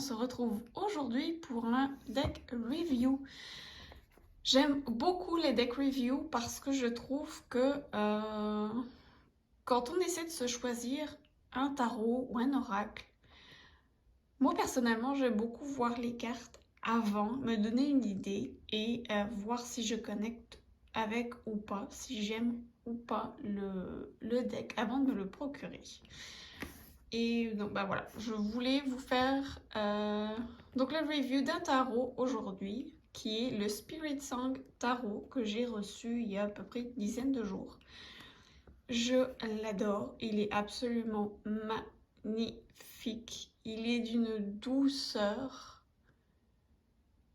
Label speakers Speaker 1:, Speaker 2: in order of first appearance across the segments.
Speaker 1: se retrouve aujourd'hui pour un deck review. J'aime beaucoup les deck reviews parce que je trouve que quand on essaie de se choisir un tarot ou un oracle, moi personnellement j'aime beaucoup voir les cartes avant, me donner une idée et voir si je connecte avec ou pas, si j'aime ou pas le deck avant de me le procurer. Et donc bah voilà, je voulais vous faire donc la review d'un tarot aujourd'hui qui est le Spirit Song Tarot que j'ai reçu il y a à peu près une dizaine de jours. Je l'adore, il est absolument magnifique. Il est d'une douceur,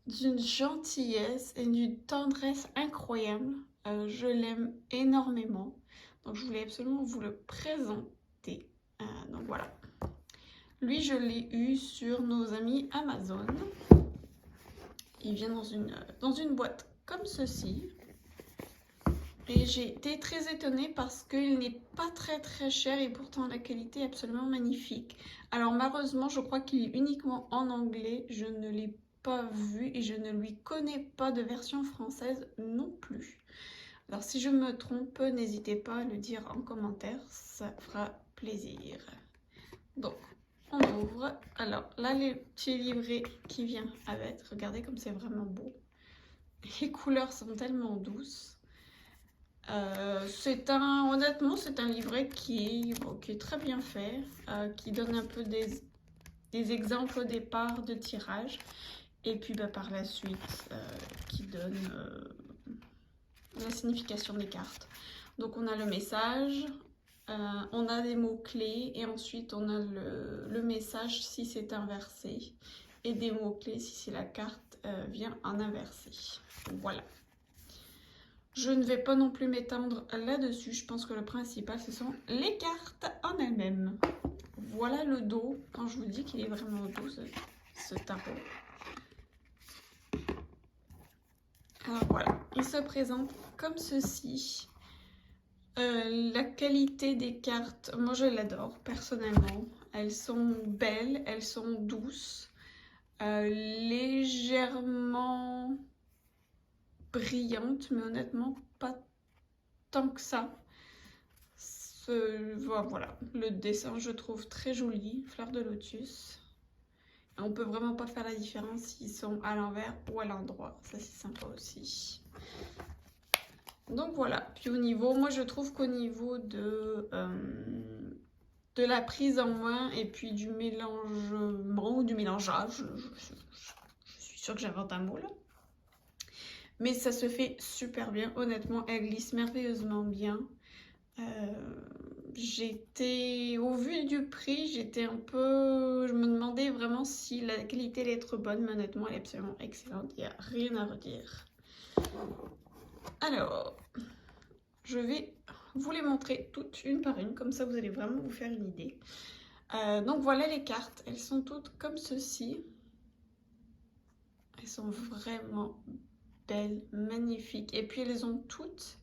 Speaker 1: d'une gentillesse et d'une tendresse incroyable. Je l'aime énormément. Donc je voulais absolument vous le présenter. Donc voilà. Lui, je l'ai eu sur nos amis Amazon. Il vient dans une boîte comme ceci. Et j'ai été très étonnée parce qu'il n'est pas très cher et pourtant la qualité est absolument magnifique. Alors malheureusement, je crois qu'il est uniquement en anglais. Je ne l'ai pas vu et je ne lui connais pas de version française non plus. Alors si je me trompe, n'hésitez pas à le dire en commentaire, ça fera plaisir. Donc, on ouvre. Alors là, les petits livrets qui viennent avec. Regardez comme c'est vraiment beau. Les couleurs sont tellement douces. Honnêtement, c'est un livret qui est très bien fait, qui donne un peu des exemples au départ de tirage, et puis par la suite, qui donne la signification des cartes. Donc on a le message, on a des mots-clés, et ensuite on a le message si c'est inversé, et des mots-clés si la carte vient en inversé. Voilà. Je ne vais pas non plus m'étendre là-dessus. Je pense que le principal, ce sont les cartes en elles-mêmes. Voilà le dos. Quand je vous dis qu'il est vraiment doux, ce tarot. Alors voilà, il se présente comme ceci. La qualité des cartes, moi je l'adore personnellement. Elles sont belles, elles sont douces, légèrement brillantes, mais honnêtement pas tant que ça. Voilà, le dessin je trouve très joli, fleur de lotus. On peut vraiment pas faire la différence s'ils sont à l'envers ou à l'endroit, ça c'est sympa aussi. Donc voilà, puis au niveau, moi je trouve qu'au niveau de la prise en main et puis du mélangement ou du mélangeage, je suis sûre que j'invente un mot là. Mais ça se fait super bien, honnêtement, elle glisse merveilleusement bien. Au vu du prix, je me demandais vraiment si la qualité allait être bonne, mais honnêtement elle est absolument excellente, il n'y a rien à redire. Alors, je vais vous les montrer toutes une par une, comme ça vous allez vraiment vous faire une idée. Donc voilà les cartes, elles sont toutes comme ceci. Elles sont vraiment belles, magnifiques, et puis elles ont toutes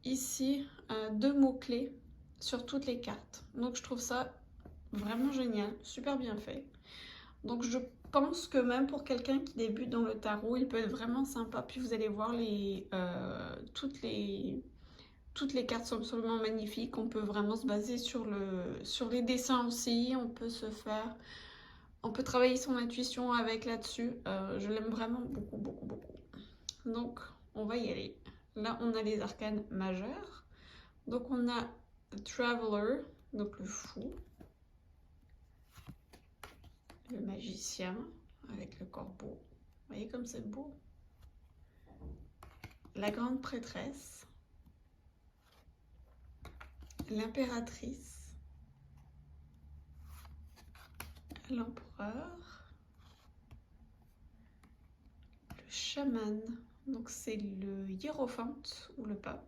Speaker 1: ici 2 mots-clés sur toutes les cartes. Donc je trouve ça vraiment génial, super bien fait. Donc je pense que même pour quelqu'un qui débute dans le tarot, il peut être vraiment sympa. Puis vous allez voir, toutes les cartes sont absolument magnifiques. On peut vraiment se baser sur les dessins aussi. On peut travailler son intuition avec là-dessus. Je l'aime vraiment beaucoup. Donc on va y aller. Là on a les arcanes majeurs. Donc on a The Traveler, donc le fou, le magicien avec le corbeau, vous voyez comme c'est beau, la grande prêtresse, l'impératrice, l'empereur, le chaman, donc c'est le hiérophante ou le pape,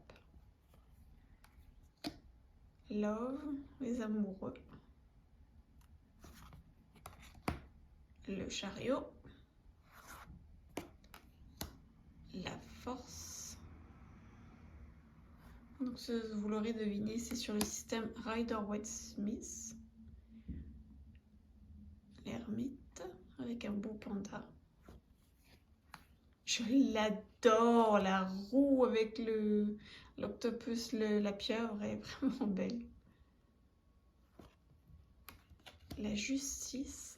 Speaker 1: Love, les amoureux, le chariot, la force. Donc vous l'aurez deviné, c'est sur le système Rider-Waite-Smith. avec un beau panda. Je l'adore, la roue avec l'octopus, la pieuvre est vraiment belle. La justice.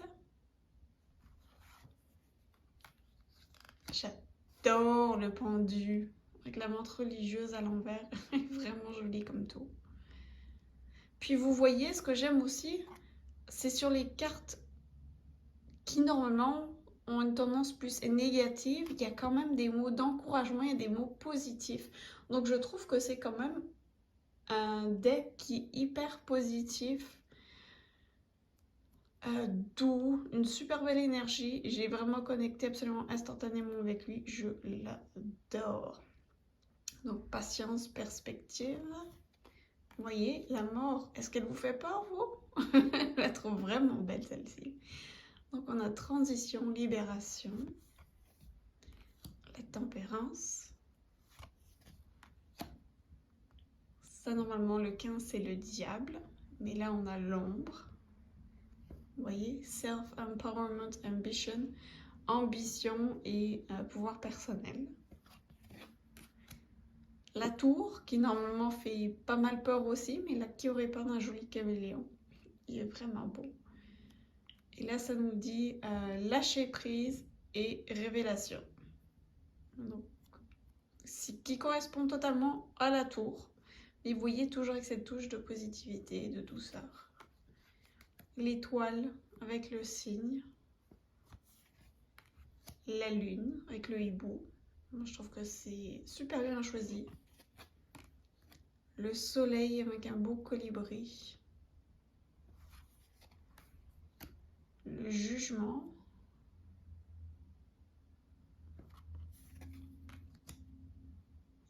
Speaker 1: J'adore le pendu avec la montre religieuse à l'envers. Vraiment joli comme tout. Puis vous voyez, ce que j'aime aussi, c'est sur les cartes qui normalement ont une tendance plus négative, il y a quand même des mots d'encouragement et des mots positifs. Donc je trouve que c'est quand même un deck qui est hyper positif, doux, une super belle énergie. J'ai vraiment connecté absolument instantanément avec lui, je l'adore. Donc patience, perspective. Vous voyez, la mort, est-ce qu'elle vous fait peur, vous? Je la trouve vraiment belle, celle-ci. Donc on a transition, libération, la tempérance. Ça, normalement, le 15, c'est le diable. Mais là, on a l'ombre. Vous voyez, self-empowerment, ambition, ambition et pouvoir personnel. La tour, qui normalement fait pas mal peur aussi, mais là, qui aurait peur d'un joli caméléon. Il est vraiment beau. Et là, ça nous dit lâcher prise et révélation. Donc, qui correspond totalement à la tour. Et vous voyez, toujours avec cette touche de positivité et de douceur. L'étoile avec le cygne. La lune avec le hibou. Moi, je trouve que c'est super bien choisi. Le soleil avec un beau colibri. Le jugement.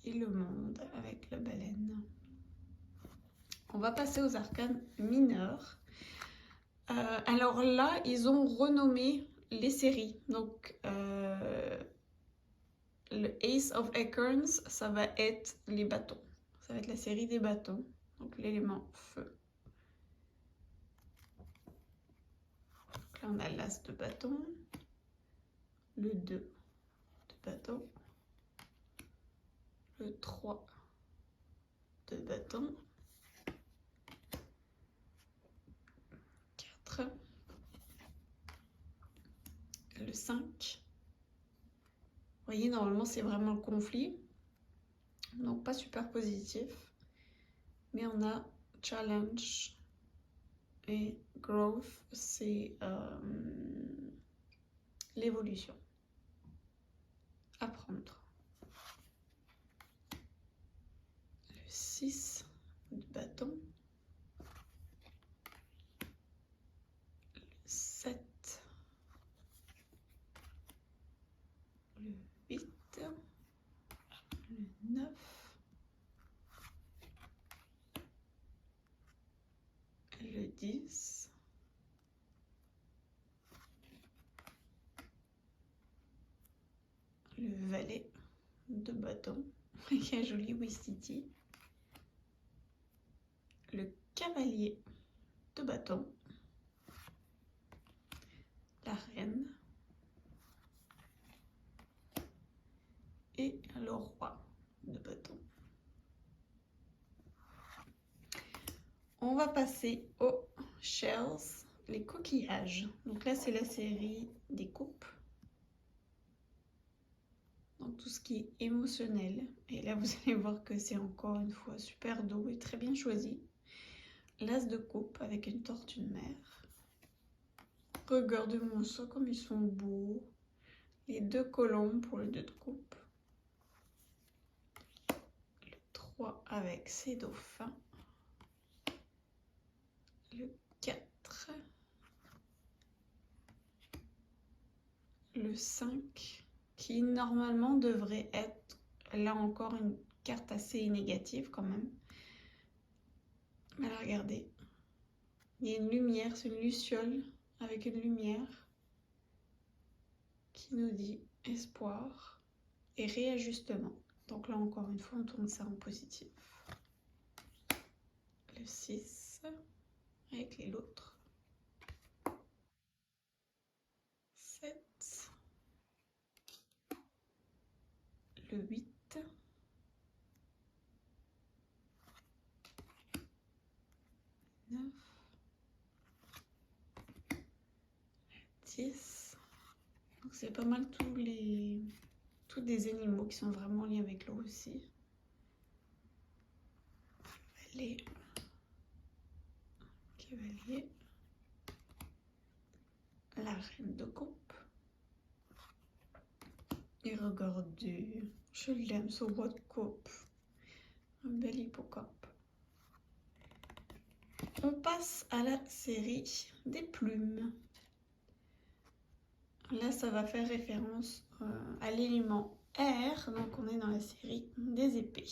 Speaker 1: Et le monde avec la baleine. On va passer aux arcanes mineurs. Alors là, ils ont renommé les séries. Donc, le Ace of Acorns, ça va être les bâtons. Ça va être la série des bâtons. Donc, l'élément feu. Donc là, on a l'as de bâton. Le 2 de bâton. Le 3 de bâton. 4. Le 5. Vous voyez, normalement, c'est vraiment le conflit. Donc, pas super positif. Mais on a challenge et growth, c'est l'évolution. Apprendre. Le 6 de bâton. Le 7. Le 8. Le 9. Le 10. Le valet de bâton, avec un joli Wistiti. Le cavalier de bâton. La reine. Et le roi de bâton. On va passer aux shells, les coquillages. Donc là, c'est la série des coupes. Donc tout ce qui est émotionnel. Et là, vous allez voir que c'est encore une fois super doux et très bien choisi. L'as de coupe avec une tortue de mer. Regardez-moi ça comme ils sont beaux. Les 2 colombes pour le 2 de coupe. Le 3 avec ses dauphins. Le 4. Le 5. Qui normalement devrait être, là encore, une carte assez négative quand même. Mais là, regardez. Il y a une lumière, c'est une luciole avec une lumière qui nous dit espoir et réajustement. Donc là, encore une fois, on tourne ça en positif. Le 6 avec les loutres. le 8, le 9, le 10. Donc c'est pas mal tous des animaux qui sont vraiment liés avec l'eau aussi. Cavalier, la reine de coupe. Et regardez, je l'aime ce roi de coupe. Un bel hippocampe. On passe à la série des plumes. Là, ça va faire référence à l'élément R. Donc, on est dans la série des épées.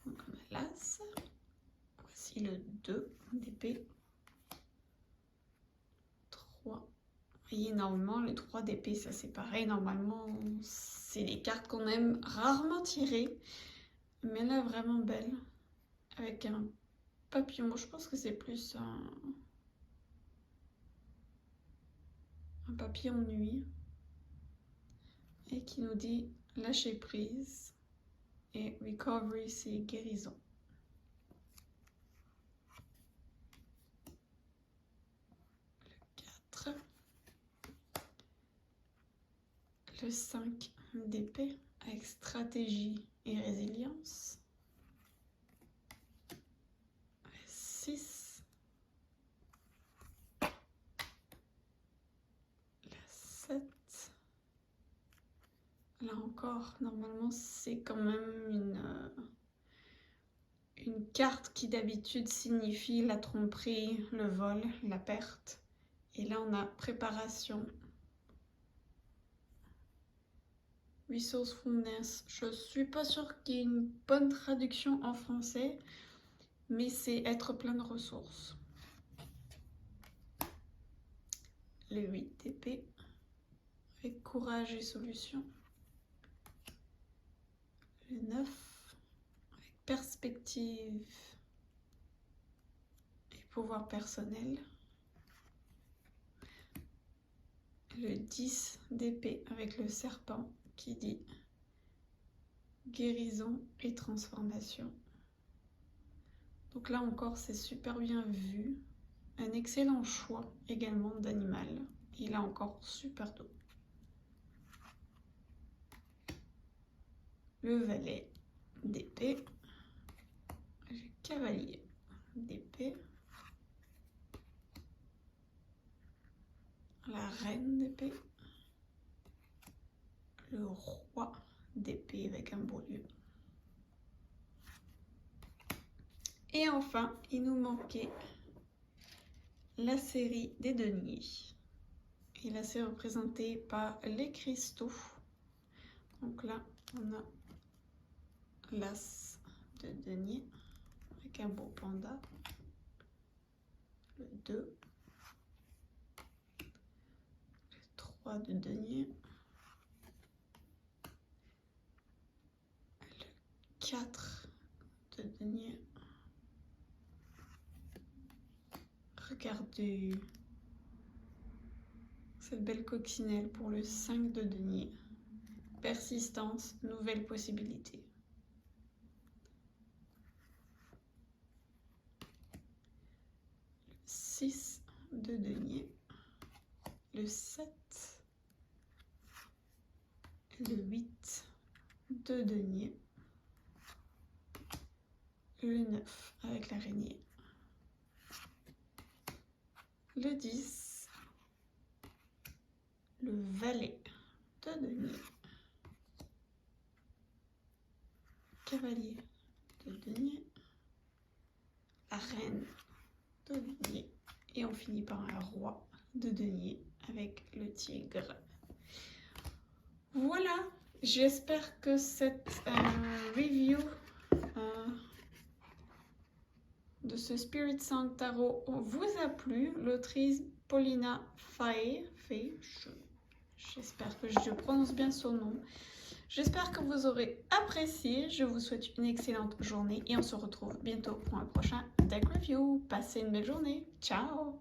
Speaker 1: Donc, on a l'as. Voici le 2 d'épée. 3. Vous voyez, normalement, le 3 d'épée, ça c'est pareil. Normalement, c'est des cartes qu'on aime rarement tirer. Mais là, vraiment belle. Avec un papillon. Je pense que c'est plus un papillon nuit. Et qui nous dit lâcher prise. Et recovery, c'est guérison. Le 4. Le 5 d'épée avec stratégie et résilience. Le 6. Le 7. Là encore, normalement, c'est quand même une carte qui d'habitude signifie la tromperie, le vol, la perte. Et là, on a préparation. Resourcefulness. Je suis pas sûre qu'il y ait une bonne traduction en français, mais c'est être plein de ressources. Le 8 d'épée, avec courage et solution. Le 9, avec perspective et pouvoir personnel. Le 10 d'épée, avec le serpent, qui dit guérison et transformation. Donc là encore, c'est super bien vu. Un excellent choix également d'animal. Il a encore super doux. Le valet d'épée. Le cavalier d'épée. La reine d'épée. Le roi d'épée avec un beau lieu. Et enfin, il nous manquait la série des deniers. Et là, c'est représenté par les cristaux. Donc là, on a l'as de denier avec un beau panda. Le 2. Le 3 de denier. Le 4 de denier. Regardez cette belle coccinelle pour le 5 de denier. Persistance, nouvelle possibilité. Le 6 de denier. Le 7. Le 8 de denier. Le 9 avec l'araignée. Le 10. Le valet de denier. Cavalier de denier. La reine de denier. Et on finit par un roi de denier avec le tigre. Voilà, j'espère que cette review de ce Spirit Song Tarot vous a plu. L'autrice Paulina Fay, j'espère que je prononce bien son nom. J'espère que vous aurez apprécié. Je vous souhaite une excellente journée et on se retrouve bientôt pour un prochain deck review. Passez une belle journée. Ciao!